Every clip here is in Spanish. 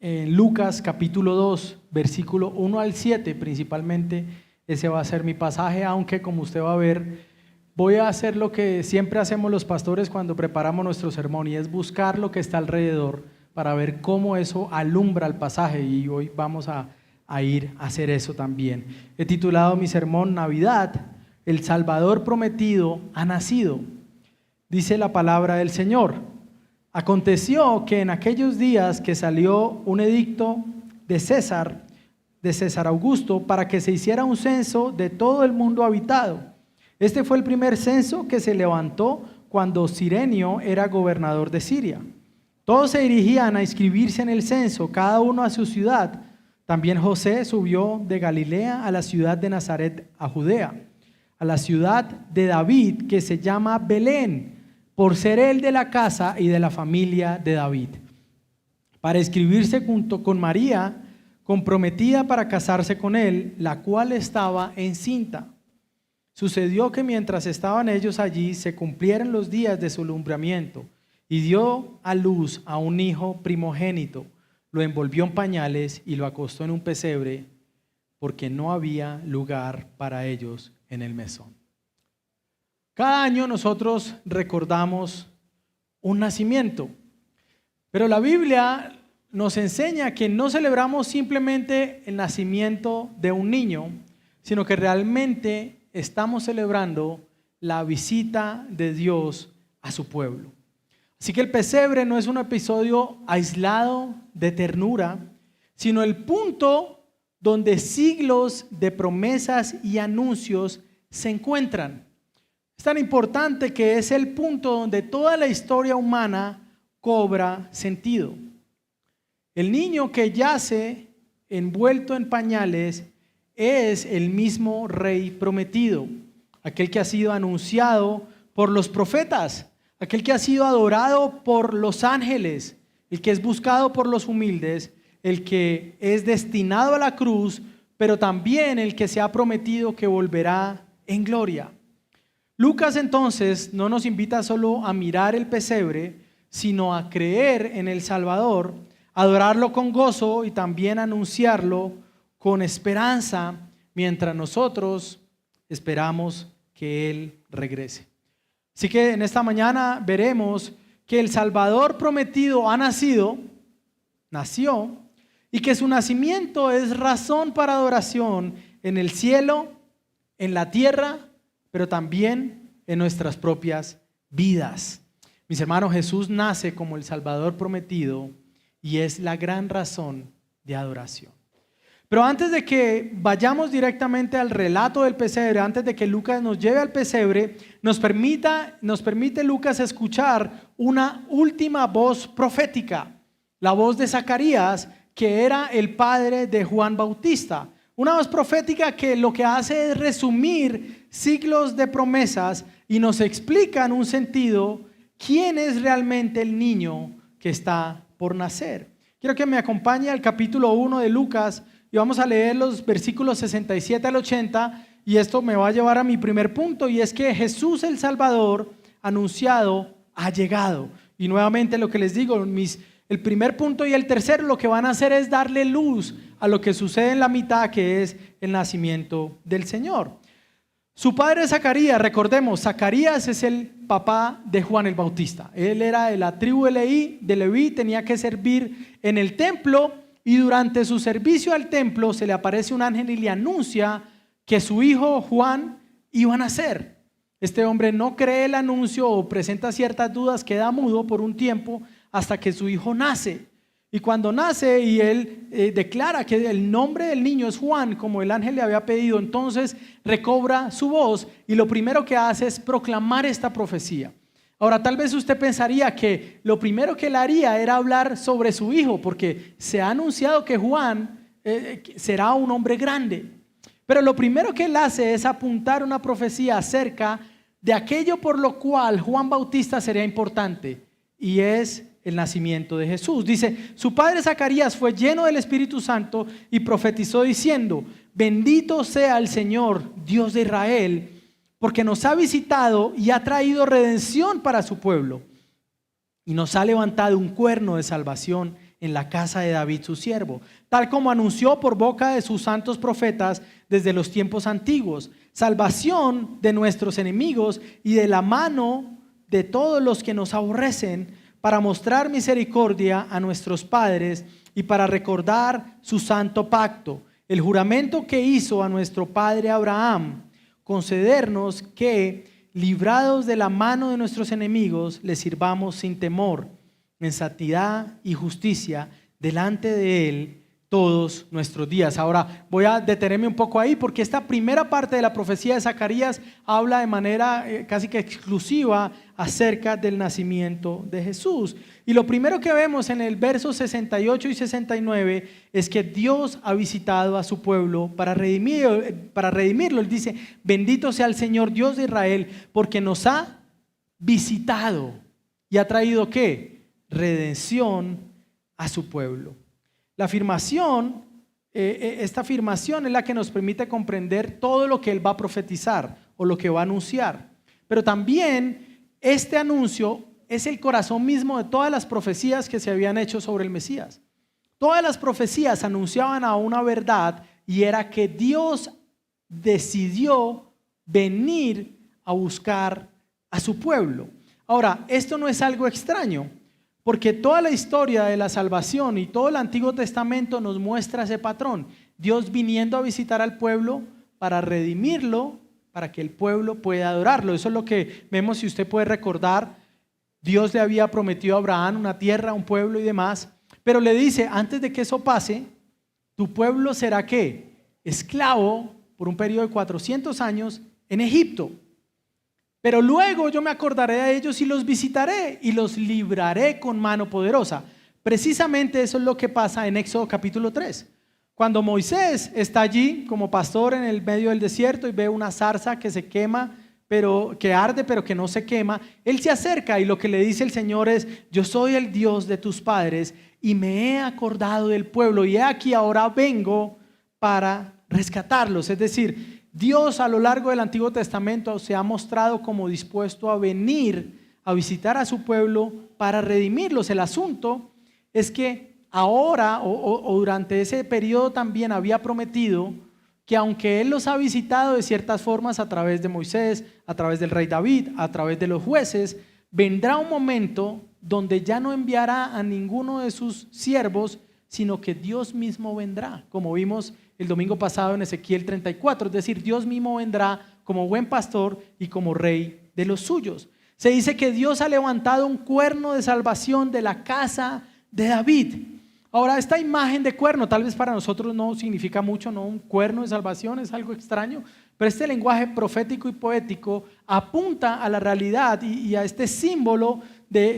en Lucas capítulo 2, versículo 1 al 7 principalmente. Ese va a ser mi pasaje, aunque como usted va a ver, voy a hacer lo que siempre hacemos los pastores cuando preparamos nuestro sermón, y es buscar lo que está alrededor para ver cómo eso alumbra el pasaje, y hoy vamos a ir a hacer eso también. He titulado mi sermón Navidad, el Salvador prometido ha nacido. Dice la palabra del Señor: aconteció que en aquellos días que salió un edicto de César Augusto, para que se hiciera un censo de todo el mundo habitado. Este fue el primer censo que se levantó cuando Cirenio era gobernador de Siria. Todos se dirigían a inscribirse en el censo, cada uno a su ciudad. También José subió de Galilea a la ciudad de Nazaret, a Judea, a la ciudad de David, que se llama Belén, por ser él de la casa y de la familia de David, para inscribirse junto con María, comprometida para casarse con él, la cual estaba encinta. Sucedió que mientras estaban ellos allí, se cumplieron los días de su alumbramiento, y dio a luz a un hijo primogénito. Lo envolvió en pañales y lo acostó en un pesebre, porque no había lugar para ellos en el mesón. Cada año nosotros recordamos un nacimiento, pero la Biblia nos enseña que no celebramos simplemente el nacimiento de un niño, sino que realmente estamos celebrando la visita de Dios a su pueblo. Así que el pesebre no es un episodio aislado de ternura, sino el punto donde siglos de promesas y anuncios se encuentran. Es tan importante que es el punto donde toda la historia humana cobra sentido. El niño que yace envuelto en pañales es el mismo rey prometido, aquel que ha sido anunciado por los profetas, aquel que ha sido adorado por los ángeles, el que es buscado por los humildes, el que es destinado a la cruz, pero también el que se ha prometido que volverá en gloria. Lucas entonces no nos invita solo a mirar el pesebre, sino a creer en el Salvador, adorarlo con gozo y también anunciarlo con esperanza mientras nosotros esperamos que Él regrese. Así que en esta mañana veremos que el Salvador prometido ha nació, y que su nacimiento es razón para adoración en el cielo, en la tierra, pero también en nuestras propias vidas. Mis hermanos, Jesús nace como el Salvador prometido y es la gran razón de adoración. Pero antes de que vayamos directamente al relato del pesebre, antes de que Lucas nos lleve al pesebre, nos permite Lucas escuchar una última voz profética, la voz de Zacarías, que era el padre de Juan Bautista. Una voz profética que lo que hace es resumir siglos de promesas y nos explica en un sentido quién es realmente el niño que está por nacer. Quiero que me acompañe al capítulo 1 de Lucas y vamos a leer los versículos 67 al 80, y esto me va a llevar a mi primer punto, y es que Jesús el Salvador anunciado ha llegado. Y nuevamente lo que les digo, el primer punto y el tercero lo que van a hacer es darle luz a lo que sucede en la mitad, que es el nacimiento del Señor. Su padre Zacarías, recordemos, Zacarías es el papá de Juan el Bautista. Él era de la tribu de Leví, tenía que servir en el templo, y durante su servicio al templo se le aparece un ángel y le anuncia que su hijo Juan iba a nacer. Este hombre no cree el anuncio o presenta ciertas dudas, queda mudo por un tiempo hasta que su hijo nace. Y cuando nace y él declara que el nombre del niño es Juan, como el ángel le había pedido, entonces recobra su voz y lo primero que hace es proclamar esta profecía. Ahora, tal vez usted pensaría que lo primero que él haría era hablar sobre su hijo, porque se ha anunciado que Juan será un hombre grande. Pero lo primero que él hace es apuntar una profecía acerca de aquello por lo cual Juan Bautista sería importante, y es el nacimiento de Jesús. Dice: su padre Zacarías fue lleno del Espíritu Santo y profetizó diciendo: bendito sea el Señor, Dios de Israel, porque nos ha visitado y ha traído redención para su pueblo, y nos ha levantado un cuerno de salvación en la casa de David su siervo, tal como anunció por boca de sus santos profetas desde los tiempos antiguos, salvación de nuestros enemigos y de la mano de todos los que nos aborrecen, para mostrar misericordia a nuestros padres y para recordar su santo pacto, el juramento que hizo a nuestro padre Abraham, concedernos que, librados de la mano de nuestros enemigos, les sirvamos sin temor, en santidad y justicia delante de Él todos nuestros días. Ahora voy a detenerme un poco ahí, porque esta primera parte de la profecía de Zacarías habla de manera casi que exclusiva acerca del nacimiento de Jesús. Y lo primero que vemos en el verso 68 y 69 es que Dios ha visitado a su pueblo para redimirlo. Él dice: bendito sea el Señor Dios de Israel, porque nos ha visitado y ha traído ¿qué? Redención a su pueblo. La afirmación, esta afirmación es la que nos permite comprender todo lo que Él va a profetizar o lo que va a anunciar. Pero también este anuncio es el corazón mismo de todas las profecías que se habían hecho sobre el Mesías. Todas las profecías anunciaban a una verdad, y era que Dios decidió venir a buscar a su pueblo. Ahora, esto no es algo extraño, porque toda la historia de la salvación y todo el Antiguo Testamento nos muestra ese patrón. Dios viniendo a visitar al pueblo para redimirlo, para que el pueblo pueda adorarlo. Eso es lo que vemos, si usted puede recordar. Dios le había prometido a Abraham una tierra, un pueblo y demás, pero le dice: antes de que eso pase, tu pueblo será ¿qué? Esclavo por un periodo de 400 años en Egipto. Pero luego yo me acordaré de ellos y los visitaré y los libraré con mano poderosa. Precisamente eso es lo que pasa en Éxodo capítulo 3. Cuando Moisés está allí como pastor en el medio del desierto y ve una zarza que se quema, pero que arde pero que no se quema, él se acerca y lo que le dice el Señor es: yo soy el Dios de tus padres y me he acordado del pueblo, y he aquí ahora vengo para rescatarlos. Es decir, Dios a lo largo del Antiguo Testamento se ha mostrado como dispuesto a venir a visitar a su pueblo para redimirlos. El asunto es que ahora o durante ese periodo también había prometido que, aunque Él los ha visitado de ciertas formas a través de Moisés, a través del rey David, a través de los jueces, vendrá un momento donde ya no enviará a ninguno de sus siervos, sino que Dios mismo vendrá, como vimos el domingo pasado en Ezequiel 34, es decir, Dios mismo vendrá como buen pastor y como rey de los suyos. Se dice que Dios ha levantado un cuerno de salvación de la casa de David. Ahora, esta imagen de cuerno tal vez para nosotros no significa mucho, ¿no? Un cuerno de salvación es algo extraño, pero este lenguaje profético y poético apunta a la realidad y a este símbolo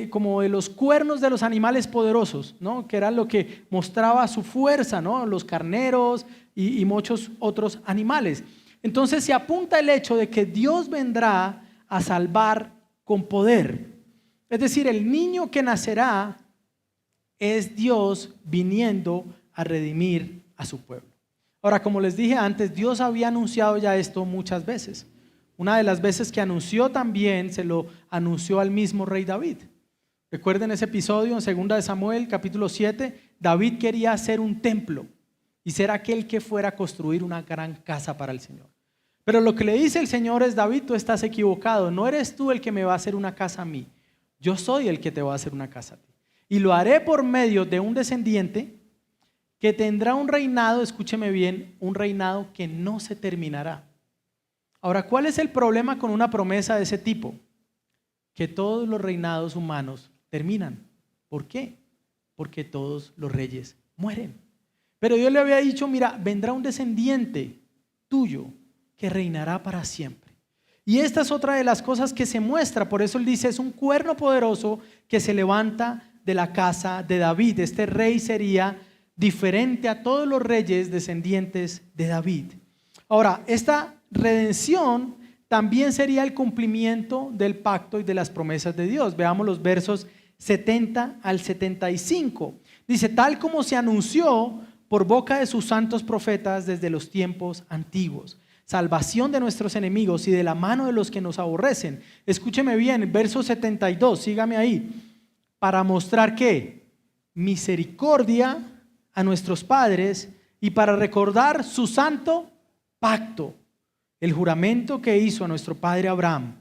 como de los cuernos de los animales poderosos, ¿no? Que era lo que mostraba su fuerza, ¿no? Los carneros y muchos otros animales. Entonces se apunta el hecho de que Dios vendrá a salvar con poder. Es decir, el niño que nacerá es Dios viniendo a redimir a su pueblo. Ahora, como les dije antes, Dios había anunciado ya esto muchas veces. Una de las veces que anunció también se lo anunció al mismo rey David. Recuerden ese episodio en 2 de Samuel capítulo 7, David quería hacer un templo y ser aquel que fuera a construir una gran casa para el Señor. Pero lo que le dice el Señor es: David, tú estás equivocado, no eres tú el que me va a hacer una casa a mí, yo soy el que te va a hacer una casa a ti. Y lo haré por medio de un descendiente que tendrá un reinado, escúcheme bien, un reinado que no se terminará. Ahora, ¿cuál es el problema con una promesa de ese tipo? Que todos los reinados humanos terminan. ¿Por qué? Porque todos los reyes mueren. Pero Dios le había dicho: mira, vendrá un descendiente tuyo que reinará para siempre. Y esta es otra de las cosas que se muestra. Por eso él dice: es un cuerno poderoso que se levanta de la casa de David. Este rey sería diferente a todos los reyes descendientes de David. Ahora, esta redención también sería el cumplimiento del pacto y de las promesas de Dios. Veamos los versos 70 al 75. Dice: tal como se anunció por boca de sus santos profetas desde los tiempos antiguos, salvación de nuestros enemigos y de la mano de los que nos aborrecen. Escúcheme bien, verso 72, sígame ahí. Para mostrar ¿qué? misericordia a nuestros padres y para recordar su santo pacto, el juramento que hizo a nuestro padre Abraham,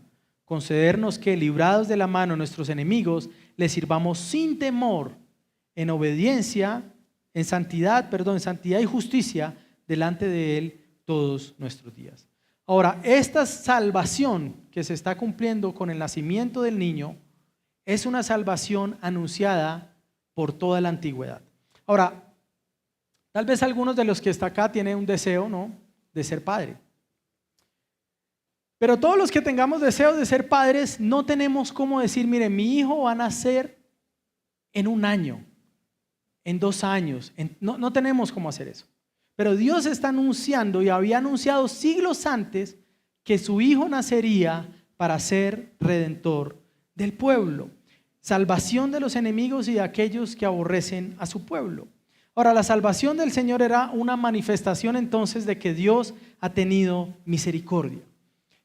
concedernos que, librados de la mano de nuestros enemigos, le sirvamos sin temor, en obediencia, en santidad y justicia delante de Él todos nuestros días. Ahora, esta salvación que se está cumpliendo con el nacimiento del niño es una salvación anunciada por toda la antigüedad. Ahora, tal vez algunos de los que están acá tienen un deseo, ¿no?, de ser padre. Pero todos los que tengamos deseos de ser padres no tenemos cómo decir, mire, mi hijo va a nacer en 1 año, en 2 años. No tenemos cómo hacer eso. Pero Dios está anunciando y había anunciado siglos antes que su hijo nacería para ser redentor del pueblo, salvación de los enemigos y de aquellos que aborrecen a su pueblo. Ahora, la salvación del Señor era una manifestación entonces de que Dios ha tenido misericordia.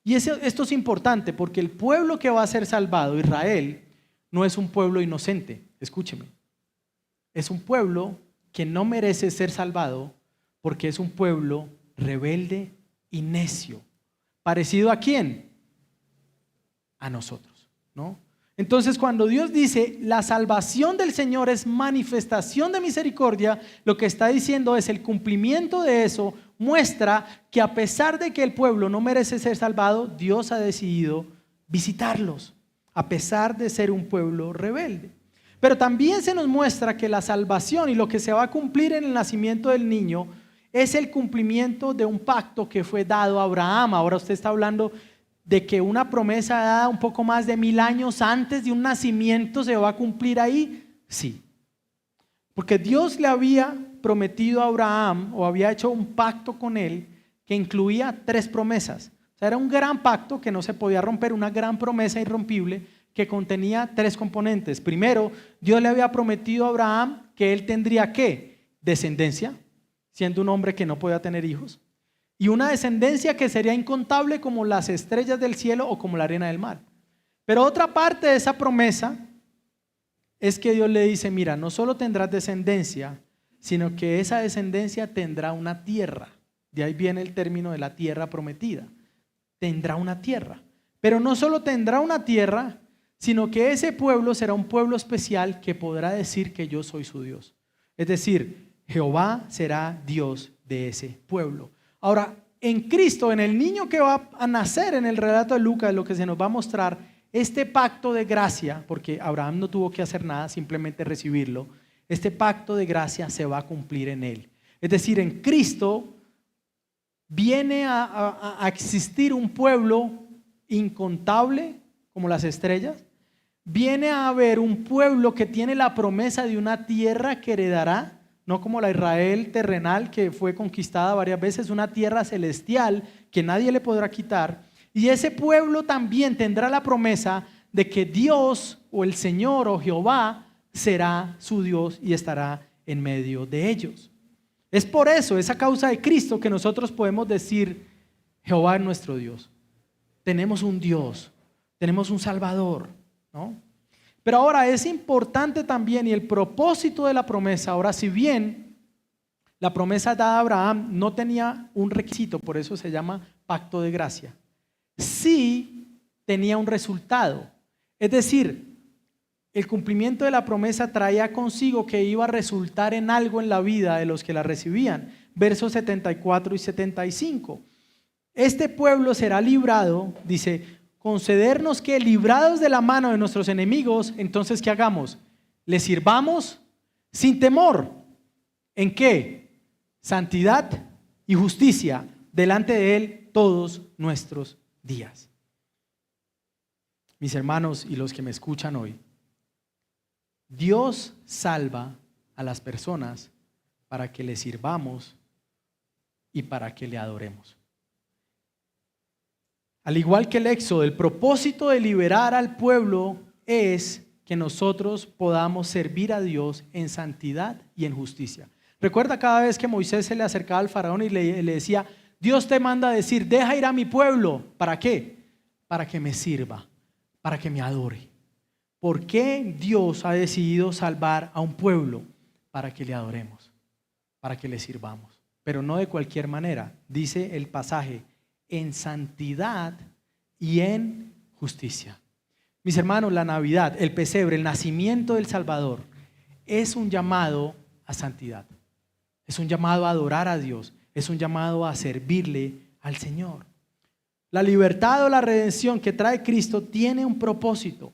Y esto es importante porque el pueblo que va a ser salvado, Israel, no es un pueblo inocente, escúcheme. Es un pueblo que no merece ser salvado porque es un pueblo rebelde y necio. ¿Parecido a quién? A nosotros, ¿no? Entonces, cuando Dios dice la salvación del Señor es manifestación de misericordia, lo que está diciendo es el cumplimiento de eso muestra que a pesar de que el pueblo no merece ser salvado, Dios ha decidido visitarlos, a pesar de ser un pueblo rebelde. Pero también se nos muestra que la salvación y lo que se va a cumplir en el nacimiento del niño es el cumplimiento de un pacto que fue dado a Abraham. Ahora usted está hablando de que una promesa dada un poco más de 1000 años antes de un nacimiento se va a cumplir ahí. Sí, porque Dios le había prometido a Abraham o había hecho un pacto con él que incluía 3 promesas. O sea, era un gran pacto que no se podía romper, una gran promesa irrompible que contenía 3 componentes. Primero, Dios le había prometido a Abraham que él tendría ¿qué? Descendencia, siendo un hombre que no podía tener hijos, y una descendencia que sería incontable como las estrellas del cielo o como la arena del mar. Pero otra parte de esa promesa es que Dios le dice, mira, no solo tendrás descendencia, sino que esa descendencia tendrá una tierra. De ahí viene el término de la tierra prometida. Tendrá una tierra. Pero no solo tendrá una tierra, sino que ese pueblo será un pueblo especial que podrá decir que yo soy su Dios. Es decir, Jehová será Dios de ese pueblo. Ahora, en Cristo, en el niño que va a nacer en el relato de Lucas, lo que se nos va a mostrar, este pacto de gracia, porque Abraham no tuvo que hacer nada, simplemente recibirlo, este pacto de gracia se va a cumplir en él. Es decir, en Cristo viene a existir un pueblo incontable como las estrellas, viene a haber un pueblo que tiene la promesa de una tierra que heredará, no como la Israel terrenal que fue conquistada varias veces, una tierra celestial que nadie le podrá quitar. Y ese pueblo también tendrá la promesa de que Dios o el Señor o Jehová será su Dios y estará en medio de ellos. Es por eso, esa causa de Cristo, que nosotros podemos decir, Jehová es nuestro Dios. Tenemos un Dios, tenemos un Salvador, ¿no? Pero ahora es importante también, y el propósito de la promesa, ahora si bien la promesa dada a Abraham no tenía un requisito, por eso se llama pacto de gracia, sí tenía un resultado. Es decir, el cumplimiento de la promesa traía consigo que iba a resultar en algo en la vida de los que la recibían. Versos 74 y 75. Este pueblo será librado, dice, concedernos que librados de la mano de nuestros enemigos, entonces ¿qué hagamos? Les sirvamos sin temor. ¿En qué? Santidad y justicia delante de Él todos nuestros días. Mis hermanos y los que me escuchan hoy, Dios salva a las personas para que le sirvamos y para que le adoremos. Al igual que el Éxodo, el propósito de liberar al pueblo es que nosotros podamos servir a Dios en santidad y en justicia. Recuerda cada vez que Moisés se le acercaba al faraón y le decía, Dios te manda a decir, deja ir a mi pueblo. ¿Para qué? Para que me sirva, para que me adore. ¿Por qué Dios ha decidido salvar a un pueblo? Para que le adoremos, para que le sirvamos, pero no de cualquier manera. Dice el pasaje, en santidad y en justicia. Mis hermanos, la Navidad, el pesebre, el nacimiento del Salvador es un llamado a santidad, es un llamado a adorar a Dios, es un llamado a servirle al Señor. La libertad o la redención que trae Cristo tiene un propósito,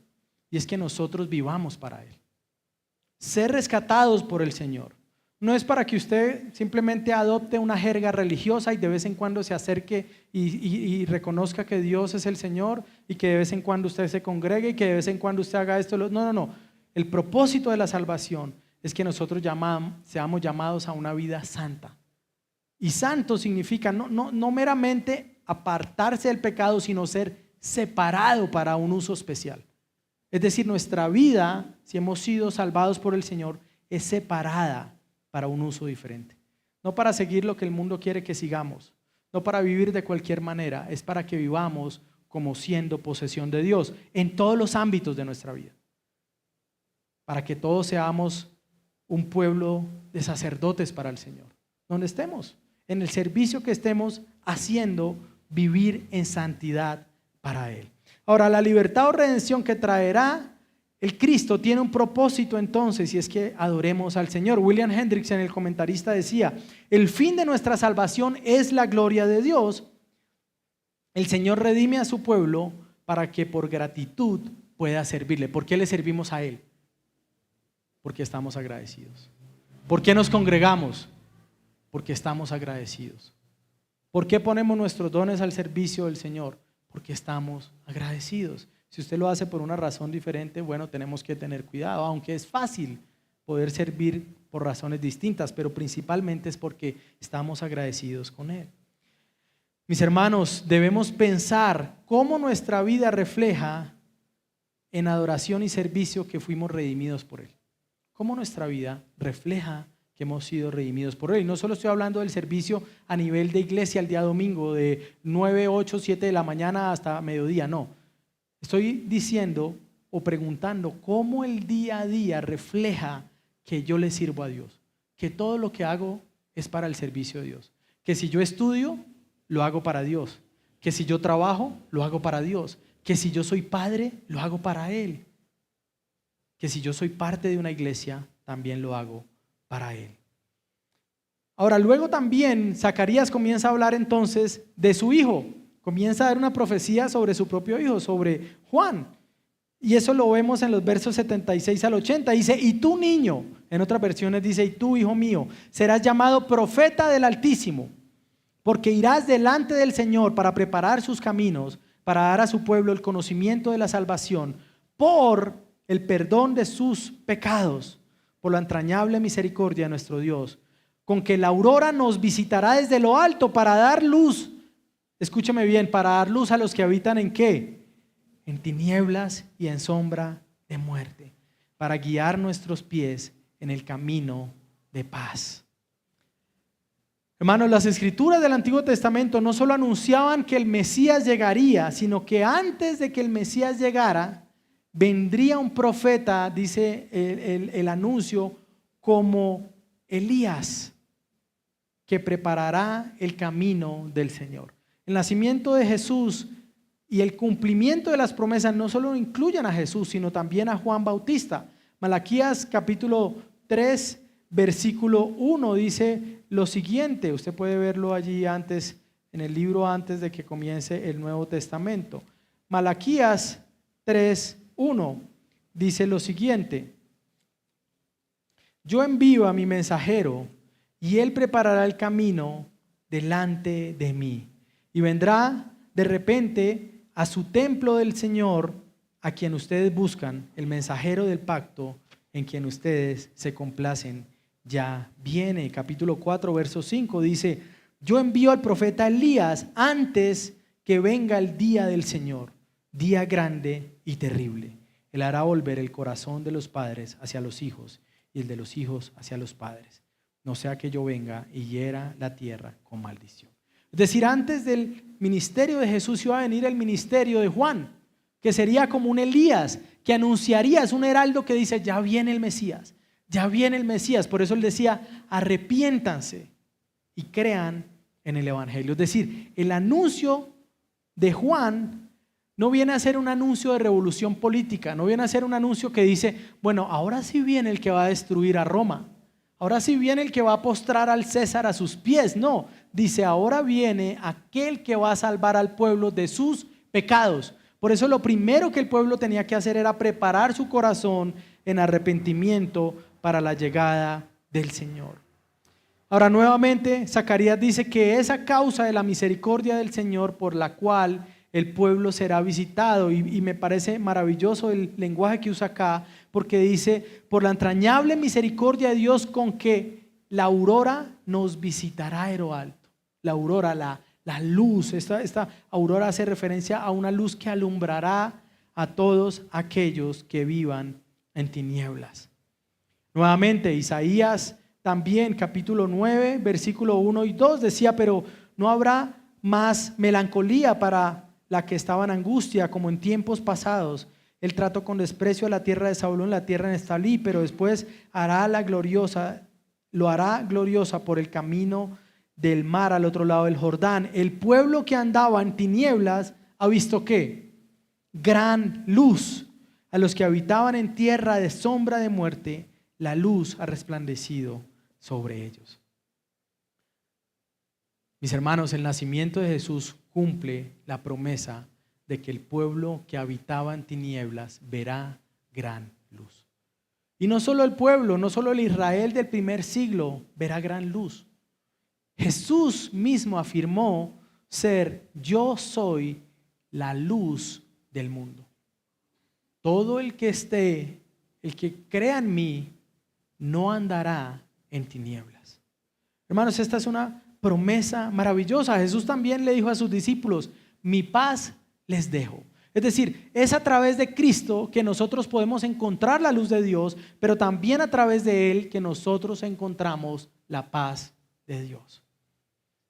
y es que nosotros vivamos para Él. Ser rescatados por el Señor no es para que usted simplemente adopte una jerga religiosa y de vez en cuando se acerque y reconozca que Dios es el Señor, y que de vez en cuando usted se congregue y que de vez en cuando usted haga esto. No. El propósito de la salvación es que nosotros seamos llamados a una vida santa. Y santo significa no meramente apartarse del pecado, sino ser separado para un uso especial. Es decir, nuestra vida, si hemos sido salvados por el Señor, es separada para un uso diferente. No para seguir lo que el mundo quiere que sigamos, no para vivir de cualquier manera, es para que vivamos como siendo posesión de Dios en todos los ámbitos de nuestra vida. Para que todos seamos un pueblo de sacerdotes para el Señor. Donde estemos, en el servicio que estemos haciendo, vivir en santidad para Él. Ahora, la libertad o redención que traerá el Cristo tiene un propósito entonces, y es que adoremos al Señor. William Hendricks, el comentarista, decía, el fin de nuestra salvación es la gloria de Dios. El Señor redime a su pueblo para que por gratitud pueda servirle. ¿Por qué le servimos a Él? Porque estamos agradecidos. ¿Por qué nos congregamos? Porque estamos agradecidos. ¿Por qué ponemos nuestros dones al servicio del Señor? Porque estamos agradecidos. Si usted lo hace por una razón diferente, bueno, tenemos que tener cuidado, aunque es fácil poder servir por razones distintas, pero principalmente es porque estamos agradecidos con Él. Mis hermanos, debemos pensar cómo nuestra vida refleja en adoración y servicio que fuimos redimidos por Él. Cómo nuestra vida refleja que hemos sido redimidos por Él. Y no solo estoy hablando del servicio a nivel de iglesia el día domingo, de 9, 8, 7 de la mañana hasta mediodía, no. Estoy diciendo o preguntando cómo el día a día refleja que yo le sirvo a Dios, que todo lo que hago es para el servicio de Dios, que si yo estudio, lo hago para Dios, que si yo trabajo, lo hago para Dios, que si yo soy padre, lo hago para Él, que si yo soy parte de una iglesia, también lo hago para Él. Ahora, luego también Zacarías comienza a hablar entonces de su hijo. Comienza a dar una profecía sobre su propio hijo, sobre Juan. Y eso lo vemos en los versos 76 al 80. Dice, y tú niño, en otras versiones dice, y tú hijo mío, serás llamado profeta del Altísimo, porque irás delante del Señor para preparar sus caminos, para dar a su pueblo el conocimiento de la salvación, por el perdón de sus pecados, por la entrañable misericordia de nuestro Dios, con que la aurora nos visitará desde lo alto para dar luz. Escúchame bien, para dar luz a los que habitan ¿en qué? En tinieblas y en sombra de muerte, para guiar nuestros pies en el camino de paz. Hermanos, las escrituras del Antiguo Testamento no solo anunciaban que el Mesías llegaría, sino que antes de que el Mesías llegara, vendría un profeta, dice el anuncio, como Elías, que preparará el camino del Señor. El nacimiento de Jesús y el cumplimiento de las promesas no solo incluyen a Jesús, sino también a Juan Bautista. Malaquías capítulo 3, versículo 1 dice lo siguiente, usted puede verlo allí antes, en el libro antes de que comience el Nuevo Testamento. Malaquías 3, 1 dice lo siguiente, yo envío a mi mensajero y él preparará el camino delante de mí. Y vendrá de repente a su templo del Señor, a quien ustedes buscan, el mensajero del pacto, en quien ustedes se complacen. Ya viene. Capítulo 4, verso 5 dice, yo envío al profeta Elías antes que venga el día del Señor, día grande y terrible. Él hará volver el corazón de los padres hacia los hijos y el de los hijos hacia los padres. No sea que yo venga y hiera la tierra con maldición. Es decir, antes del ministerio de Jesús iba a venir el ministerio de Juan, que sería como un Elías, que anunciaría, es un heraldo que dice, ya viene el Mesías, ya viene el Mesías. Por eso él decía, arrepiéntanse y crean en el Evangelio. Es decir, el anuncio de Juan no viene a ser un anuncio de revolución política, no viene a ser un anuncio que dice, bueno, ahora sí viene el que va a destruir a Roma, ahora sí viene el que va a postrar al César a sus pies. No, dice, ahora viene aquel que va a salvar al pueblo de sus pecados. Por eso lo primero que el pueblo tenía que hacer era preparar su corazón en arrepentimiento para la llegada del Señor. Ahora nuevamente Zacarías dice que es a causa de la misericordia del Señor por la cual el pueblo será visitado, y me parece maravilloso el lenguaje que usa acá, porque dice, por la entrañable misericordia de Dios con que la aurora nos visitará de lo alto. La aurora, la luz, esta aurora hace referencia a una luz que alumbrará a todos aquellos que vivan en tinieblas. Nuevamente Isaías también capítulo 9 versículo 1 y 2 decía, pero no habrá más melancolía para la que estaba en angustia como en tiempos pasados. Él trató con desprecio a la tierra de Zabulón, la tierra de Neftalí, pero después lo hará gloriosa por el camino del mar al otro lado del Jordán. El pueblo que andaba en tinieblas ha visto ¿qué? Gran luz. A los que habitaban en tierra de sombra de muerte, la luz ha resplandecido sobre ellos. Mis hermanos, el nacimiento de Jesús cumple la promesa de que el pueblo que habitaba en tinieblas verá gran luz. Y no solo el pueblo, no solo el Israel del primer siglo verá gran luz. Jesús mismo afirmó ser, yo soy la luz del mundo. Todo el que crea en mí, no andará en tinieblas. Hermanos, esta es una promesa maravillosa. Jesús también le dijo a sus discípulos, mi paz les dejo. Es decir, es a través de Cristo que nosotros podemos encontrar la luz de Dios, pero también a través de Él que nosotros encontramos la paz de Dios.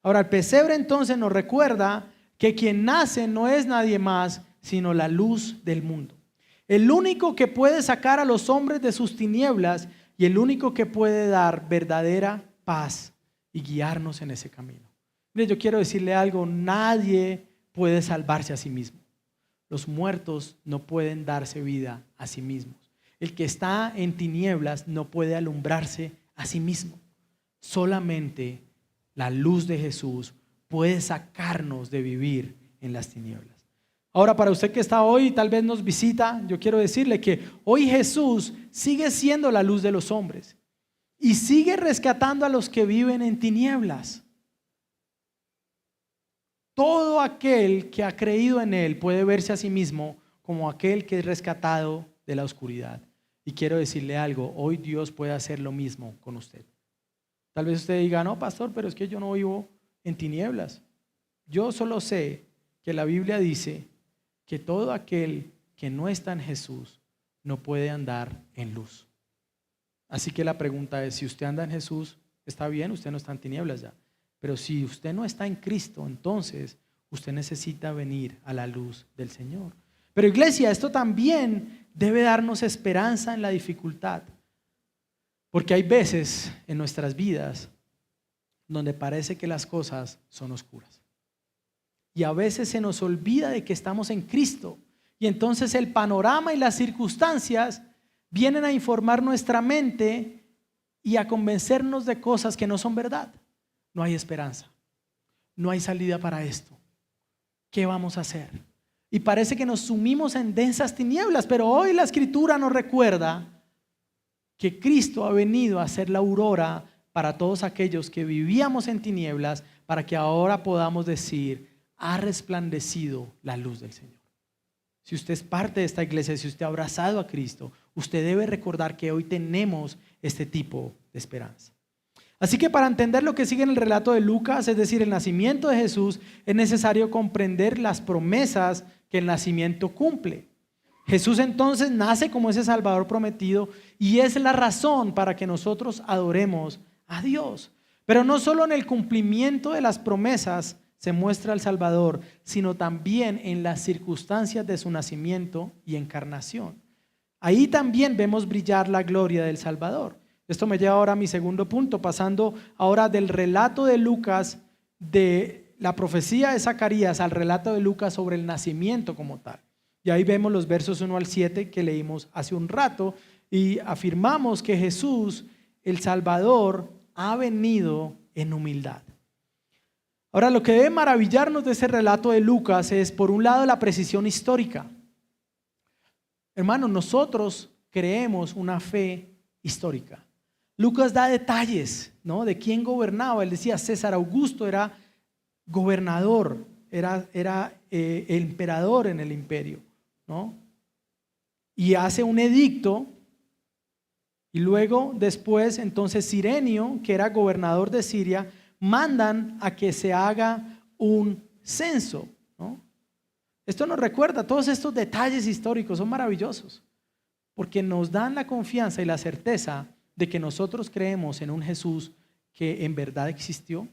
Ahora, el pesebre entonces nos recuerda que quien nace no es nadie más, sino la luz del mundo. El único que puede sacar a los hombres de sus tinieblas y el único que puede dar verdadera paz y guiarnos en ese camino. Mire, yo quiero decirle algo, nadie puede salvarse a sí mismo. Los muertos no pueden darse vida a sí mismos. El que está en tinieblas no puede alumbrarse a sí mismo. Solamente la luz de Jesús puede sacarnos de vivir en las tinieblas. Ahora, para usted que está hoy y tal vez nos visita, yo quiero decirle que hoy Jesús sigue siendo la luz de los hombres y sigue rescatando a los que viven en tinieblas. Todo aquel que ha creído en Él puede verse a sí mismo como aquel que es rescatado de la oscuridad. Y quiero decirle algo, hoy Dios puede hacer lo mismo con usted. Tal vez usted diga, no, pastor, pero es que yo no vivo en tinieblas. Yo solo sé que la Biblia dice que todo aquel que no está en Jesús no puede andar en luz. Así que la pregunta es, si usted anda en Jesús, está bien, usted no está en tinieblas ya. Pero si usted no está en Cristo, entonces usted necesita venir a la luz del Señor. Pero iglesia, esto también debe darnos esperanza en la dificultad. Porque hay veces en nuestras vidas donde parece que las cosas son oscuras. Y a veces se nos olvida de que estamos en Cristo. Y entonces el panorama y las circunstancias vienen a informar nuestra mente y a convencernos de cosas que no son verdad. No hay esperanza. No hay salida para esto. ¿Qué vamos a hacer? Y parece que nos sumimos en densas tinieblas, pero hoy la Escritura nos recuerda que Cristo ha venido a ser la aurora para todos aquellos que vivíamos en tinieblas, para que ahora podamos decir, ha resplandecido la luz del Señor. Si usted es parte de esta iglesia, si usted ha abrazado a Cristo, usted debe recordar que hoy tenemos este tipo de esperanza. Así que para entender lo que sigue en el relato de Lucas, es decir, el nacimiento de Jesús, es necesario comprender las promesas que el nacimiento cumple. Jesús entonces nace como ese Salvador prometido y es la razón para que nosotros adoremos a Dios. Pero no solo en el cumplimiento de las promesas se muestra el Salvador, sino también en las circunstancias de su nacimiento y encarnación. Ahí también vemos brillar la gloria del Salvador. Esto me lleva ahora a mi segundo punto, pasando ahora del relato de Lucas, de la profecía de Zacarías, al relato de Lucas sobre el nacimiento como tal. Y ahí vemos los versos 1 al 7 que leímos hace un rato y afirmamos que Jesús, el Salvador, ha venido en humildad. Ahora, lo que debe maravillarnos de ese relato de Lucas es, por un lado, la precisión histórica. Hermanos, nosotros creemos una fe histórica. Lucas da detalles, ¿no?, de quién gobernaba. Él decía, César Augusto era gobernador, era emperador en el imperio, ¿no? Y hace un edicto. Y luego, después, entonces Cirenio, que era gobernador de Siria, mandan a que se haga un censo, ¿no? Esto nos recuerda, todos estos detalles históricos son maravillosos, porque nos dan la confianza y la certeza de que nosotros creemos en un Jesús que en verdad existió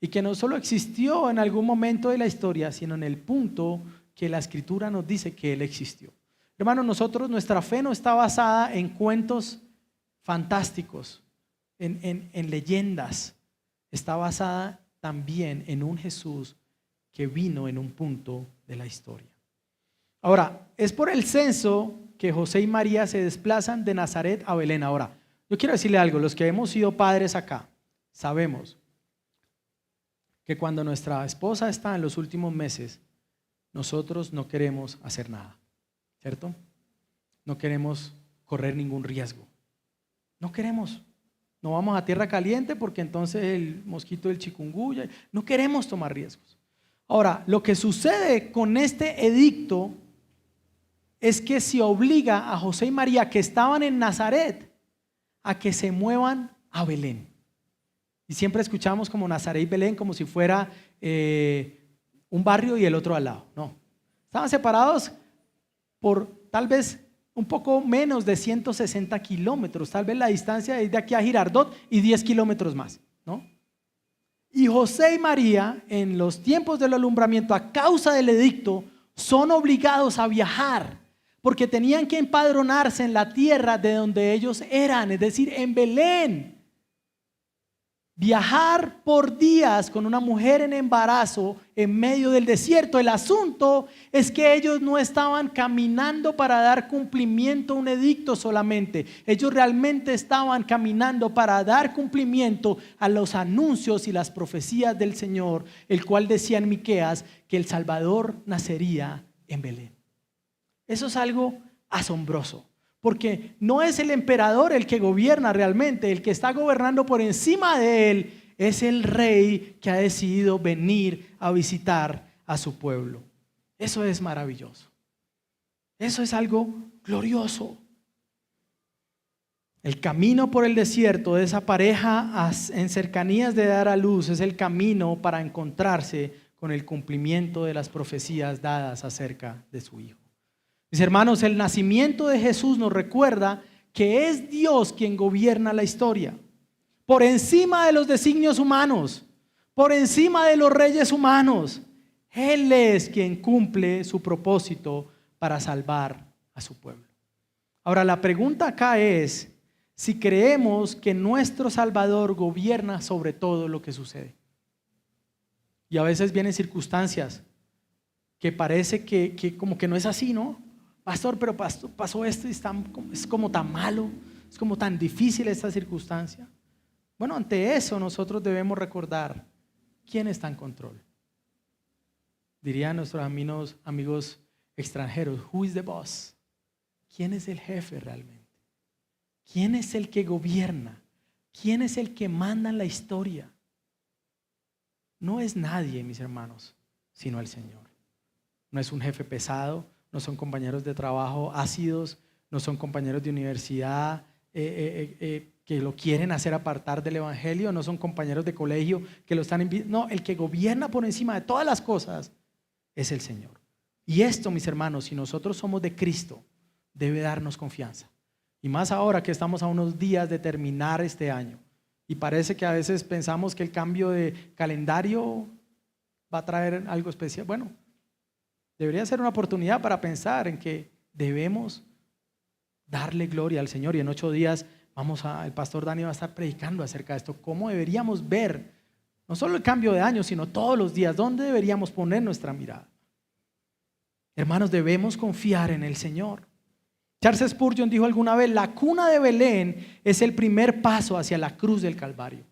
y que no solo existió en algún momento de la historia, sino en el punto que la Escritura nos dice que Él existió. Hermanos, nuestra fe no está basada en cuentos fantásticos, en leyendas. Está basada también en un Jesús que vino en un punto de la historia. Ahora, es por el censo que José y María se desplazan de Nazaret a Belén. Ahora, yo quiero decirle algo, los que hemos sido padres acá, sabemos que cuando nuestra esposa está en los últimos meses, nosotros no queremos hacer nada, ¿cierto? No queremos correr ningún riesgo. No queremos. No vamos a tierra caliente porque entonces el mosquito del chikungunya. No queremos tomar riesgos. Ahora, lo que sucede con este edicto es que se obliga a José y María, que estaban en Nazaret, a que se muevan a Belén. Y siempre escuchamos como Nazaret y Belén como si fuera un barrio y el otro al lado. No, estaban separados por tal vez un poco menos de 160 kilómetros, tal vez la distancia es de aquí a Girardot y 10 kilómetros más, ¿no? Y José y María, en los tiempos del alumbramiento, a causa del edicto, son obligados a viajar, porque tenían que empadronarse en la tierra de donde ellos eran, es decir, en Belén. Viajar por días con una mujer en embarazo en medio del desierto. El asunto es que ellos no estaban caminando para dar cumplimiento a un edicto solamente. Ellos realmente estaban caminando para dar cumplimiento a los anuncios y las profecías del Señor, el cual decía en Miqueas que el Salvador nacería en Belén. Eso es algo asombroso. Porque no es el emperador el que gobierna realmente, el que está gobernando por encima de él es el rey que ha decidido venir a visitar a su pueblo. Eso es maravilloso. Eso es algo glorioso. El camino por el desierto de esa pareja en cercanías de dar a luz es el camino para encontrarse con el cumplimiento de las profecías dadas acerca de su hijo. Mis hermanos, el nacimiento de Jesús nos recuerda que es Dios quien gobierna la historia, por encima de los designios humanos, por encima de los reyes humanos. Él es quien cumple su propósito para salvar a su pueblo. Ahora, la pregunta acá es si creemos que nuestro Salvador gobierna sobre todo lo que sucede. Y a veces vienen circunstancias que parece que como que no es así, ¿no? Pastor, pero pasó esto y es como tan malo, es como tan difícil esta circunstancia. Bueno, ante eso nosotros debemos recordar quién está en control. Dirían nuestros amigos extranjeros, who is the boss? ¿Quién es el jefe realmente? ¿Quién es el que gobierna? ¿Quién es el que manda en la historia? No es nadie, mis hermanos, sino el Señor. No es un jefe pesado, no son compañeros de trabajo ácidos, no son compañeros de universidad que lo quieren hacer apartar del evangelio, no son compañeros de colegio que lo están invitando. No, el que gobierna por encima de todas las cosas es el Señor. Y esto, mis hermanos, si nosotros somos de Cristo, debe darnos confianza. Y más ahora que estamos a unos días de terminar este año. Y parece que a veces pensamos que el cambio de calendario va a traer algo especial. Bueno, debería ser una oportunidad para pensar en que debemos darle gloria al Señor. Y en 8 días el pastor Dani va a estar predicando acerca de esto. ¿Cómo deberíamos ver, no solo el cambio de año, sino todos los días? ¿Dónde deberíamos poner nuestra mirada? Hermanos, debemos confiar en el Señor. Charles Spurgeon dijo alguna vez: la cuna de Belén es el primer paso hacia la cruz del Calvario.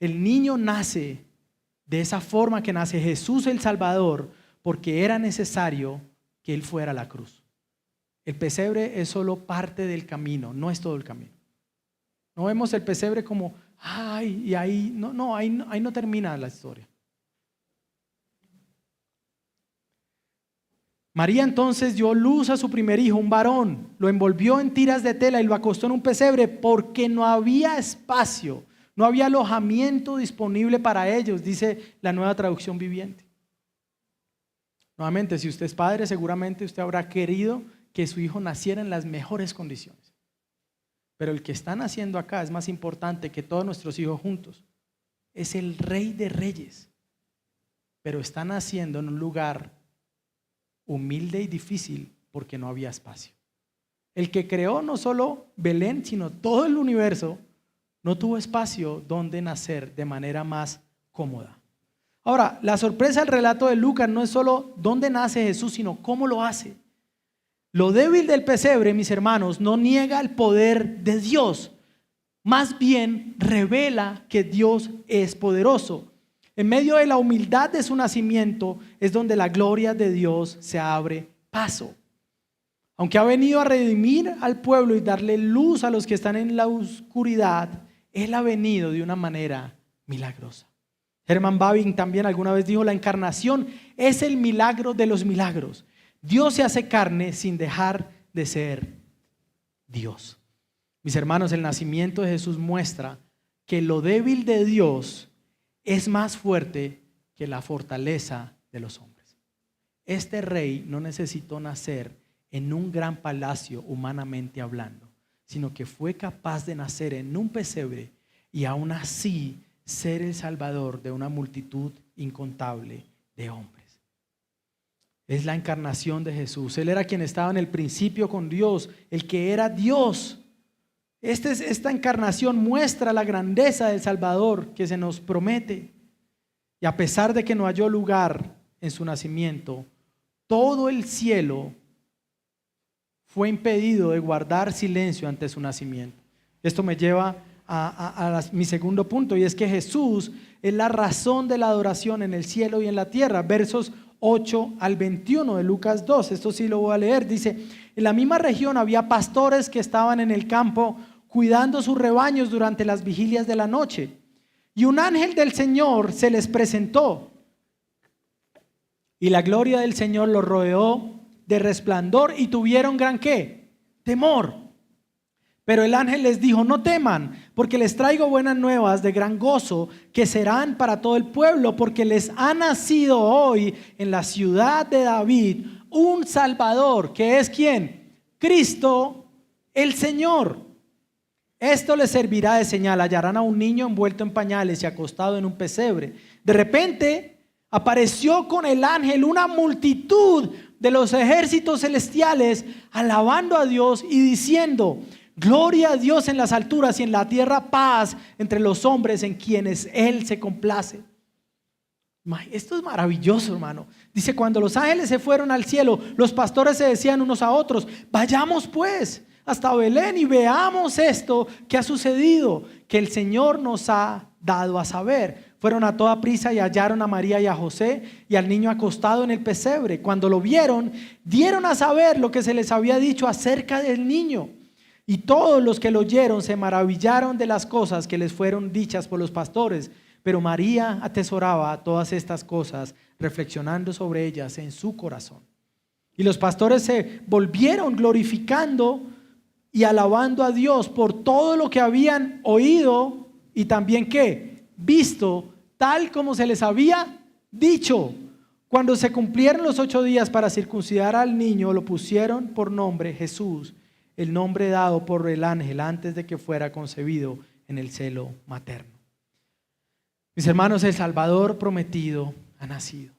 El niño nace de esa forma que nace Jesús el Salvador, porque era necesario que Él fuera a la cruz. El pesebre es solo parte del camino, no es todo el camino. No vemos el pesebre como, ay, y ahí no termina la historia. María entonces dio luz a su primer hijo, un varón, lo envolvió en tiras de tela y lo acostó en un pesebre porque no había espacio, no había alojamiento disponible para ellos, dice la Nueva Traducción Viviente. Nuevamente, si usted es padre, seguramente usted habrá querido que su hijo naciera en las mejores condiciones. Pero el que está naciendo acá es más importante que todos nuestros hijos juntos. Es el Rey de Reyes, pero está naciendo en un lugar humilde y difícil porque no había espacio. El que creó no solo Belén, sino todo el universo, no tuvo espacio donde nacer de manera más cómoda. Ahora, la sorpresa del relato de Lucas no es solo dónde nace Jesús, sino cómo lo hace. Lo débil del pesebre, mis hermanos, no niega el poder de Dios, más bien revela que Dios es poderoso. En medio de la humildad de su nacimiento es donde la gloria de Dios se abre paso. Aunque ha venido a redimir al pueblo y darle luz a los que están en la oscuridad, Él ha venido de una manera milagrosa. Herman Bavinck también alguna vez dijo: la encarnación es el milagro de los milagros. Dios se hace carne sin dejar de ser Dios. Mis hermanos, el nacimiento de Jesús muestra que lo débil de Dios es más fuerte que la fortaleza de los hombres. Este rey no necesitó nacer en un gran palacio humanamente hablando, sino que fue capaz de nacer en un pesebre y aún así ser el salvador de una multitud incontable de hombres. Es la encarnación de Jesús. Él era quien estaba en el principio con Dios, el que era Dios. Esta encarnación muestra la grandeza del Salvador que se nos promete. Y a pesar de que no halló lugar en su nacimiento, todo el cielo fue impedido de guardar silencio ante su nacimiento. Esto me lleva a mi segundo punto, y es que Jesús es la razón de la adoración en el cielo y en la tierra. Versos 8 al 21 de Lucas 2, esto sí lo voy a leer. Dice: en la misma región había pastores que estaban en el campo cuidando sus rebaños durante las vigilias de la noche, y un ángel del Señor se les presentó, y la gloria del Señor los rodeó de resplandor, y tuvieron gran ¿qué? Temor. Pero el ángel les dijo: no teman, porque les traigo buenas nuevas de gran gozo, que serán para todo el pueblo, porque les ha nacido hoy en la ciudad de David un Salvador, que es ¿quién? Cristo el Señor. Esto les servirá de señal: hallarán a un niño envuelto en pañales y acostado en un pesebre. De repente apareció con el ángel una multitud de los ejércitos celestiales, alabando a Dios y diciendo: gloria a Dios en las alturas y en la tierra paz entre los hombres en quienes Él se complace. Esto es maravilloso, hermano. Dice: cuando los ángeles se fueron al cielo, los pastores se decían unos a otros: vayamos pues hasta Belén y veamos esto que ha sucedido, que el Señor nos ha dado a saber. Fueron a toda prisa y hallaron a María y a José y al niño acostado en el pesebre. Cuando lo vieron, dieron a saber lo que se les había dicho acerca del niño. Y todos los que lo oyeron se maravillaron de las cosas que les fueron dichas por los pastores. Pero María atesoraba todas estas cosas, reflexionando sobre ellas en su corazón. Y los pastores se volvieron glorificando y alabando a Dios por todo lo que habían oído y también ¿qué? Visto, tal como se les había dicho. Cuando se cumplieron los 8 días para circuncidar al niño, lo pusieron por nombre Jesús, el nombre dado por el ángel antes de que fuera concebido en el seno materno. Mis hermanos, el Salvador prometido ha nacido.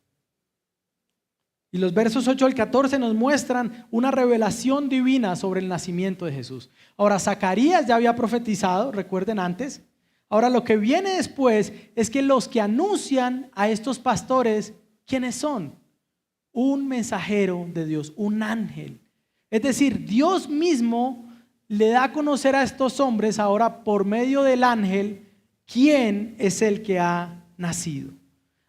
Y los versos 8 al 14 nos muestran una revelación divina sobre el nacimiento de Jesús. Ahora, Zacarías ya había profetizado, recuerden antes. Ahora, lo que viene después es que los que anuncian a estos pastores, ¿quiénes son? Un mensajero de Dios, un ángel. Es decir, Dios mismo le da a conocer a estos hombres ahora por medio del ángel quién es el que ha nacido.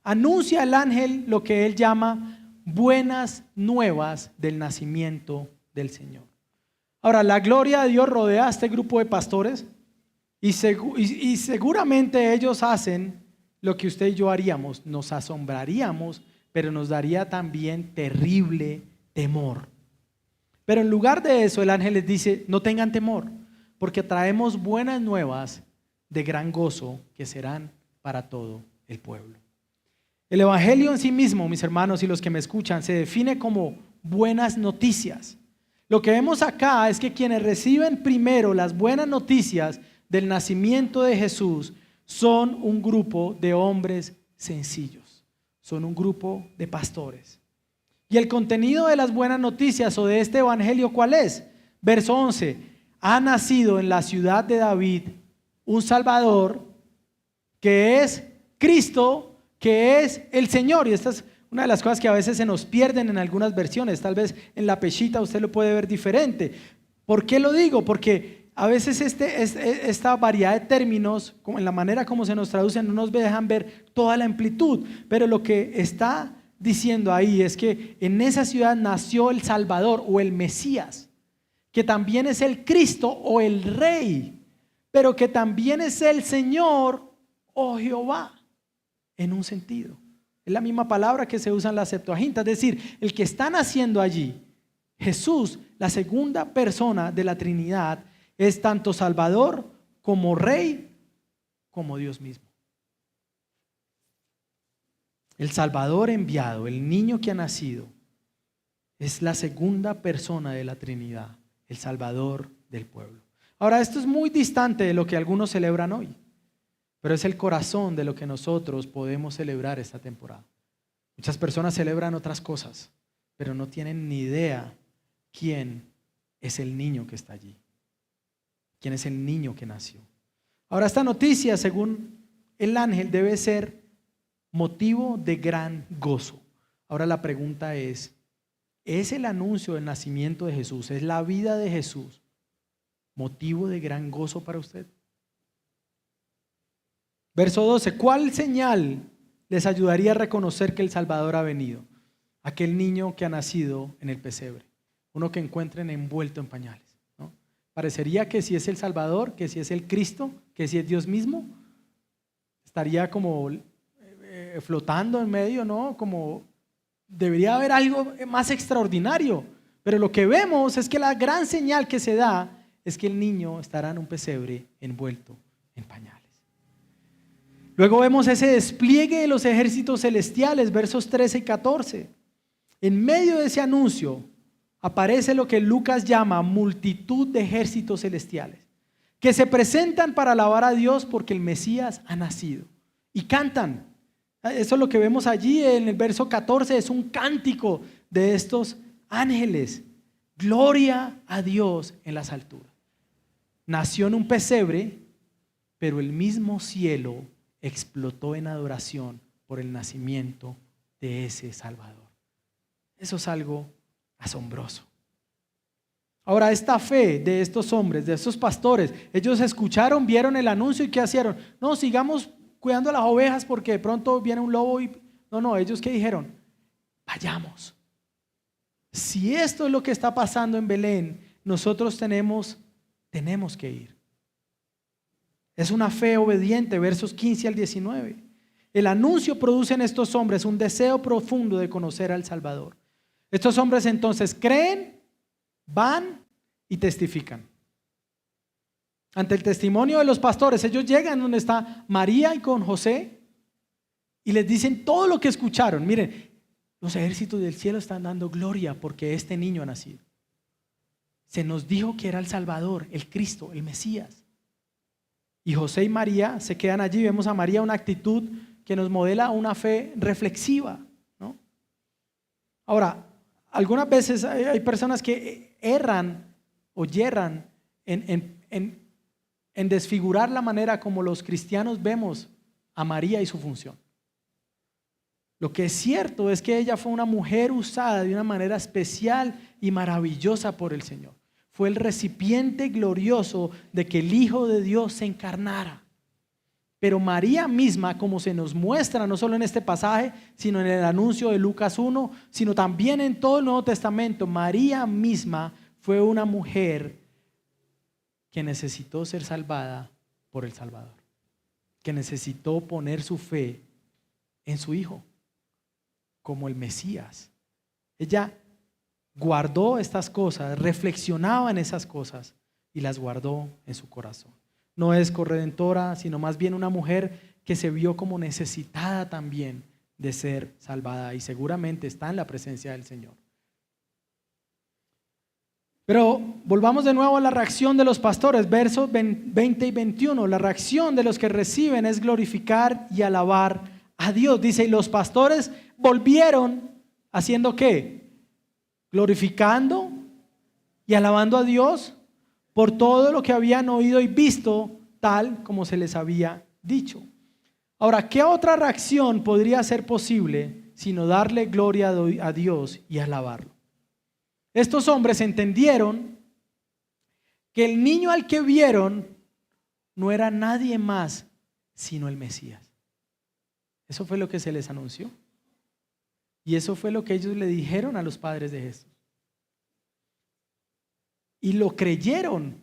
Anuncia el ángel lo que él llama buenas nuevas del nacimiento del Señor. Ahora, la gloria de Dios rodea a este grupo de pastores y seguramente ellos hacen lo que usted y yo haríamos, nos asombraríamos, pero nos daría también terrible temor. Pero en lugar de eso, el ángel les dice, no tengan temor, porque traemos buenas nuevas de gran gozo que serán para todo el pueblo. El evangelio en sí mismo, mis hermanos y los que me escuchan, se define como buenas noticias. Lo que vemos acá es que quienes reciben primero las buenas noticias del nacimiento de Jesús son un grupo de hombres sencillos, son un grupo de pastores. Y el contenido de las buenas noticias o de este evangelio, ¿cuál es? Verso 11, ha nacido en la ciudad de David un Salvador que es Cristo, que es el Señor. Y esta es una de las cosas que a veces se nos pierden en algunas versiones. Tal vez en la Peshita usted lo puede ver diferente. ¿Por qué lo digo? Porque a veces esta variedad de términos, en la manera como se nos traducen, no nos dejan ver toda la amplitud. Pero lo que está diciendo ahí es que en esa ciudad nació el Salvador o el Mesías, que también es el Cristo o el Rey, pero que también es el Señor o Jehová. En un sentido, es la misma palabra que se usa en la Septuaginta, es decir, el que está naciendo allí, Jesús, la segunda persona de la Trinidad, es tanto Salvador como Rey, como Dios mismo. El Salvador enviado, el niño que ha nacido, es la segunda persona de la Trinidad, el Salvador del pueblo. Ahora, esto es muy distante de lo que algunos celebran hoy, pero es el corazón de lo que nosotros podemos celebrar esta temporada. Muchas personas celebran otras cosas, pero no tienen ni idea quién es el niño que está allí, quién es el niño que nació. Ahora, esta noticia, según el ángel, debe ser motivo de gran gozo. Ahora la pregunta es el anuncio del nacimiento de Jesús, es la vida de Jesús, motivo de gran gozo para usted? Verso 12, ¿cuál señal les ayudaría a reconocer que el Salvador ha venido? Aquel niño que ha nacido en el pesebre, uno que encuentren envuelto en pañales, ¿no? Parecería que si es el Salvador, que si es el Cristo, que si es Dios mismo, estaría como flotando en medio, ¿no? Como debería haber algo más extraordinario. Pero lo que vemos es que la gran señal que se da es que el niño estará en un pesebre envuelto en pañales. Luego vemos ese despliegue de los ejércitos celestiales, versos 13 y 14. En medio de ese anuncio aparece lo que Lucas llama multitud de ejércitos celestiales, que se presentan para alabar a Dios porque el Mesías ha nacido. Y cantan. Eso es lo que vemos allí en el verso 14, es un cántico de estos ángeles. Gloria a Dios en las alturas. Nació en un pesebre, pero el mismo cielo explotó en adoración por el nacimiento de ese Salvador. Eso es algo asombroso. Ahora, esta fe de estos hombres, de estos pastores, ellos escucharon, vieron el anuncio y ¿qué hicieron? No, sigamos cuidando a las ovejas porque de pronto viene un lobo y... No, ellos ¿qué dijeron? Vayamos. Si esto es lo que está pasando en Belén, nosotros tenemos que ir. Es una fe obediente, versos 15 al 19. El anuncio produce en estos hombres un deseo profundo de conocer al Salvador. Estos hombres entonces creen, van y testifican. Ante el testimonio de los pastores, ellos llegan donde está María y con José y les dicen todo lo que escucharon. Miren, los ejércitos del cielo están dando gloria porque este niño ha nacido. Se nos dijo que era el Salvador, el Cristo, el Mesías. Y José y María se quedan allí. Vemos a María una actitud que nos modela una fe reflexiva, ¿no? Ahora, algunas veces hay personas que erran o yerran en desfigurar la manera como los cristianos vemos a María y su función. Lo que es cierto es que ella fue una mujer usada de una manera especial y maravillosa por el Señor. Fue el recipiente glorioso de que el Hijo de Dios se encarnara. Pero María misma, como se nos muestra no solo en este pasaje, sino en el anuncio de Lucas 1, sino también en todo el Nuevo Testamento, María misma fue una mujer que necesitó ser salvada por el Salvador, que necesitó poner su fe en su Hijo como el Mesías. Ella guardó estas cosas, reflexionaba en esas cosas y las guardó en su corazón. No es corredentora, sino más bien una mujer que se vio como necesitada también de ser salvada y seguramente está en la presencia del Señor. Pero volvamos de nuevo a la reacción de los pastores, versos 20 y 21. La reacción de los que reciben es glorificar y alabar a Dios. Dice, y los pastores volvieron haciendo ¿qué? Glorificando y alabando a Dios por todo lo que habían oído y visto, tal como se les había dicho. Ahora, ¿qué otra reacción podría ser posible sino darle gloria a Dios y alabarlo? Estos hombres entendieron que el niño al que vieron no era nadie más sino el Mesías. Eso fue lo que se les anunció. Y eso fue lo que ellos le dijeron a los padres de Jesús. Y lo creyeron,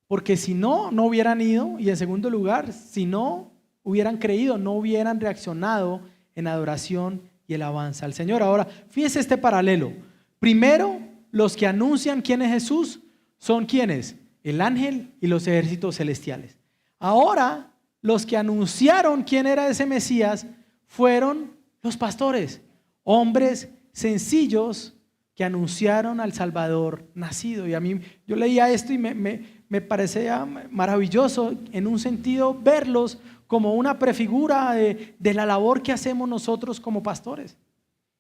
porque si no, no hubieran ido. Y en segundo lugar, si no hubieran creído, no hubieran reaccionado en adoración y alabanza al Señor. Ahora, fíjese este paralelo. Primero, los que anuncian quién es Jesús son ¿quiénes? El ángel y los ejércitos celestiales. Ahora, los que anunciaron quién era ese Mesías fueron los pastores, hombres sencillos que anunciaron al Salvador nacido. Y a mí, yo leía esto y me parecía maravilloso en un sentido verlos como una prefigura de la labor que hacemos nosotros como pastores.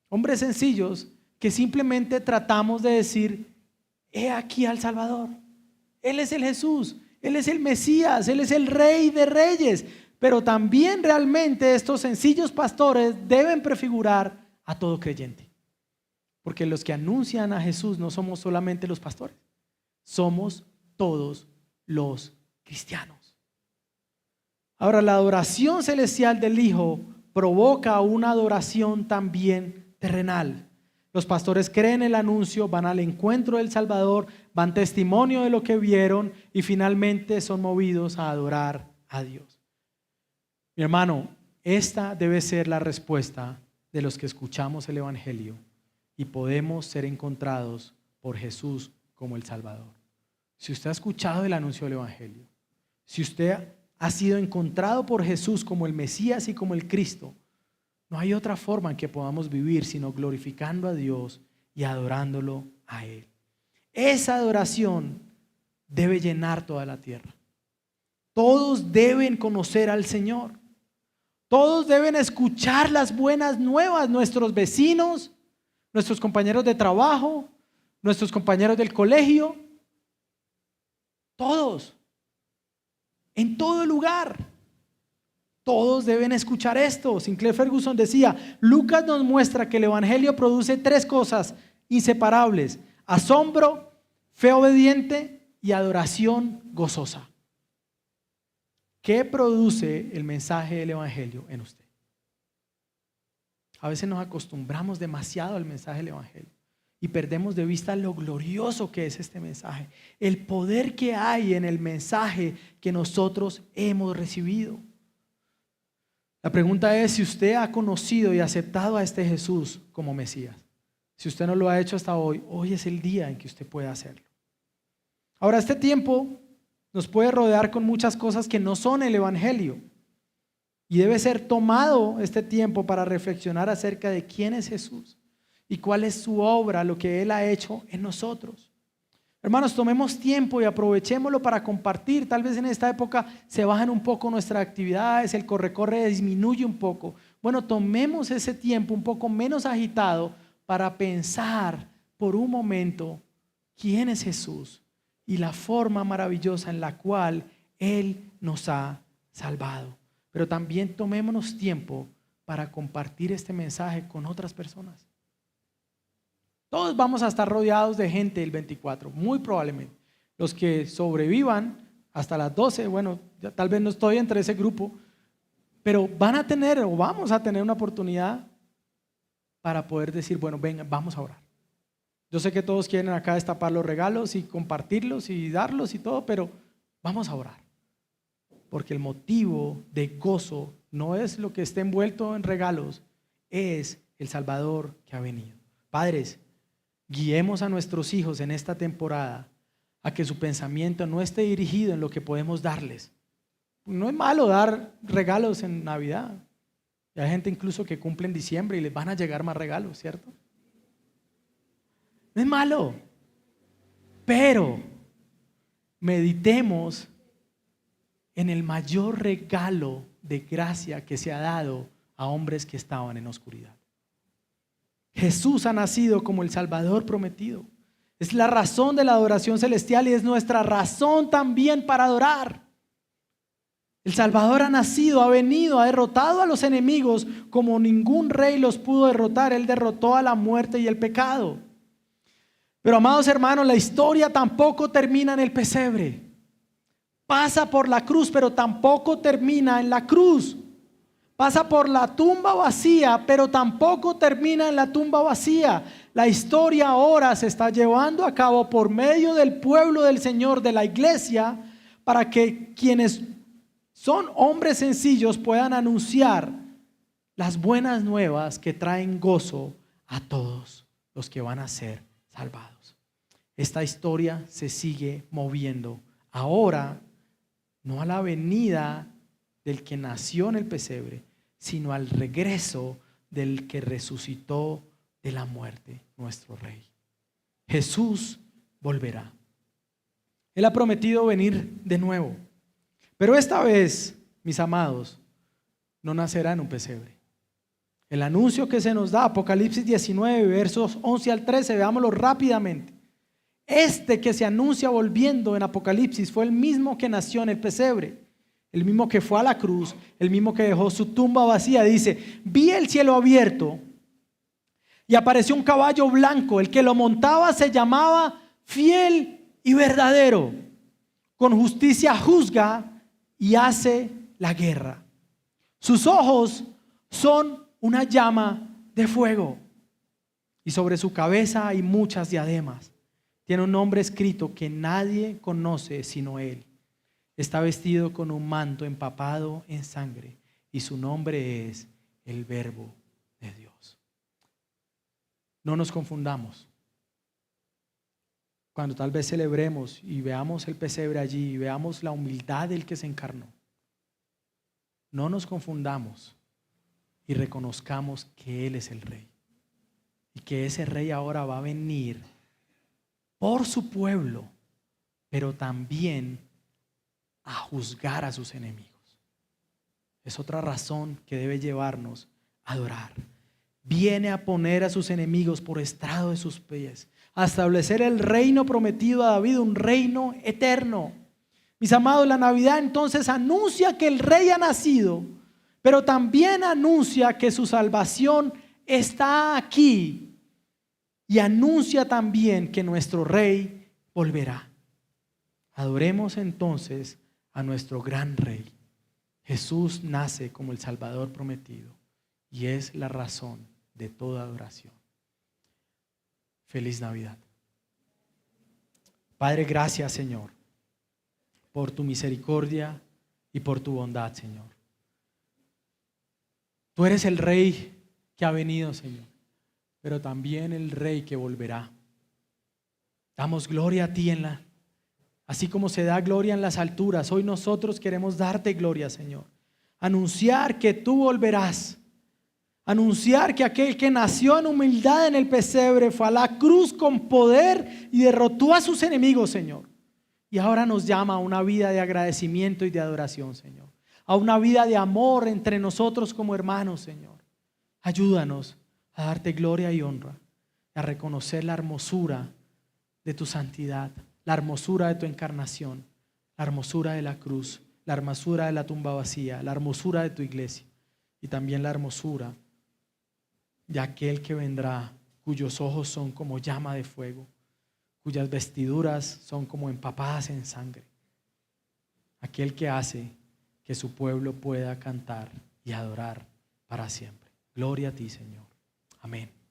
Hombres sencillos que simplemente tratamos de decir, he aquí al Salvador. Él es el Jesús, Él es el Mesías, Él es el Rey de Reyes. Pero también realmente estos sencillos pastores deben prefigurar a todo creyente. Porque los que anuncian a Jesús no somos solamente los pastores, somos todos los cristianos. Ahora, la adoración celestial del Hijo provoca una adoración también terrenal. Los pastores creen el anuncio, van al encuentro del Salvador, van testimonio de lo que vieron y finalmente son movidos a adorar a Dios. Mi hermano, esta debe ser la respuesta de los que escuchamos el Evangelio y podemos ser encontrados por Jesús como el Salvador. Si usted ha escuchado el anuncio del Evangelio, si usted ha sido encontrado por Jesús como el Mesías y como el Cristo, no hay otra forma en que podamos vivir sino glorificando a Dios y adorándolo a Él. Esa adoración debe llenar toda la tierra. Todos deben conocer al Señor. Todos deben escuchar las buenas nuevas. Nuestros vecinos, nuestros compañeros de trabajo, nuestros compañeros del colegio. Todos. En todo lugar. Todos deben escuchar esto. Sinclair Ferguson decía, Lucas nos muestra que el Evangelio produce tres cosas inseparables: asombro, fe obediente y adoración gozosa. ¿Qué produce el mensaje del Evangelio en usted? A veces nos acostumbramos demasiado al mensaje del Evangelio y perdemos de vista lo glorioso que es este mensaje, el poder que hay en el mensaje que nosotros hemos recibido. La pregunta es si usted ha conocido y aceptado a este Jesús como Mesías. Si usted no lo ha hecho hasta hoy, hoy es el día en que usted puede hacerlo. Ahora, este tiempo nos puede rodear con muchas cosas que no son el Evangelio. Y debe ser tomado este tiempo para reflexionar acerca de quién es Jesús y cuál es su obra, lo que Él ha hecho en nosotros. Hermanos, tomemos tiempo y aprovechémoslo para compartir. Tal vez en esta época se bajan un poco nuestras actividades, el corre-corre disminuye un poco. Bueno, tomemos ese tiempo un poco menos agitado para pensar por un momento quién es Jesús y la forma maravillosa en la cual Él nos ha salvado. Pero también tomémonos tiempo para compartir este mensaje con otras personas. Todos vamos a estar rodeados de gente el 24, muy probablemente. Los que sobrevivan hasta las 12, bueno, ya tal vez no estoy entre ese grupo, pero van a tener o vamos a tener una oportunidad para poder decir, bueno, venga, vamos a orar. Yo sé que todos quieren acá destapar los regalos y compartirlos y darlos y todo, pero vamos a orar. Porque el motivo de gozo no es lo que esté envuelto en regalos, es el Salvador que ha venido. Padres, guiemos a nuestros hijos en esta temporada a que su pensamiento no esté dirigido en lo que podemos darles. No es malo dar regalos en Navidad. Y hay gente incluso que cumple en diciembre y les van a llegar más regalos, ¿cierto? No es malo, pero meditemos en el mayor regalo de gracia que se ha dado a hombres que estaban en oscuridad. Jesús ha nacido como el Salvador prometido. Es la razón de la adoración celestial y es nuestra razón también para adorar. El Salvador ha nacido, ha venido, ha derrotado a los enemigos como ningún rey los pudo derrotar. Él derrotó a la muerte y el pecado. Pero amados hermanos, la historia tampoco termina en el pesebre. Pasa por la cruz, pero tampoco termina en la cruz. Pasa por la tumba vacía, pero tampoco termina en la tumba vacía. La historia ahora se está llevando a cabo por medio del pueblo del Señor, de la iglesia, para que quienes son hombres sencillos puedan anunciar las buenas nuevas que traen gozo a todos los que van a ser salvados. Esta historia se sigue moviendo ahora, no a la venida del que nació en el pesebre, sino al regreso del que resucitó de la muerte, nuestro Rey. Jesús volverá. Él ha prometido venir de nuevo, pero esta vez, mis amados, no nacerá en un pesebre. El anuncio que se nos da, Apocalipsis 19, versos 11 al 13, veámoslo rápidamente. Este que se anuncia volviendo en Apocalipsis fue el mismo que nació en el pesebre, el mismo que fue a la cruz, el mismo que dejó su tumba vacía. Dice, vi el cielo abierto y apareció un caballo blanco. El que lo montaba se llamaba Fiel y Verdadero. Con justicia juzga y hace la guerra. Sus ojos son una llama de fuego y sobre su cabeza hay muchas diademas. Tiene un nombre escrito que nadie conoce sino Él. Está vestido con un manto empapado en sangre y su nombre es el Verbo de Dios. No nos confundamos. Cuando tal vez celebremos y veamos el pesebre allí y veamos la humildad del que se encarnó, no nos confundamos y reconozcamos que Él es el Rey y que ese Rey ahora va a venir por su pueblo, pero también a juzgar a sus enemigos. Es otra razón que debe llevarnos a adorar. Viene a poner a sus enemigos por estrado de sus pies, a establecer el reino prometido a David, un reino eterno. Mis amados, la Navidad entonces anuncia que el Rey ha nacido, pero también anuncia que su salvación está aquí. Y anuncia también que nuestro Rey volverá. Adoremos entonces a nuestro gran Rey. Jesús nace como el Salvador prometido y es la razón de toda adoración. Feliz Navidad. Padre, gracias, Señor, por tu misericordia y por tu bondad, Señor. Tú eres el Rey que ha venido, Señor, pero también el Rey que volverá. Damos gloria a ti así como se da gloria en las alturas. Hoy nosotros queremos darte gloria, Señor. Anunciar que tú volverás. Anunciar que aquel que nació en humildad en el pesebre fue a la cruz con poder y derrotó a sus enemigos, Señor. Y ahora nos llama a una vida de agradecimiento y de adoración, Señor. A una vida de amor entre nosotros como hermanos, Señor. Ayúdanos a darte gloria y honra. y a reconocer la hermosura de tu santidad, la hermosura de tu encarnación, la hermosura de la cruz, la hermosura de la tumba vacía, la hermosura de tu iglesia y también la hermosura de aquel que vendrá, cuyos ojos son como llama de fuego, cuyas vestiduras son como empapadas en sangre, aquel que hace que su pueblo pueda cantar y adorar para siempre. Gloria a ti, Señor. Amén.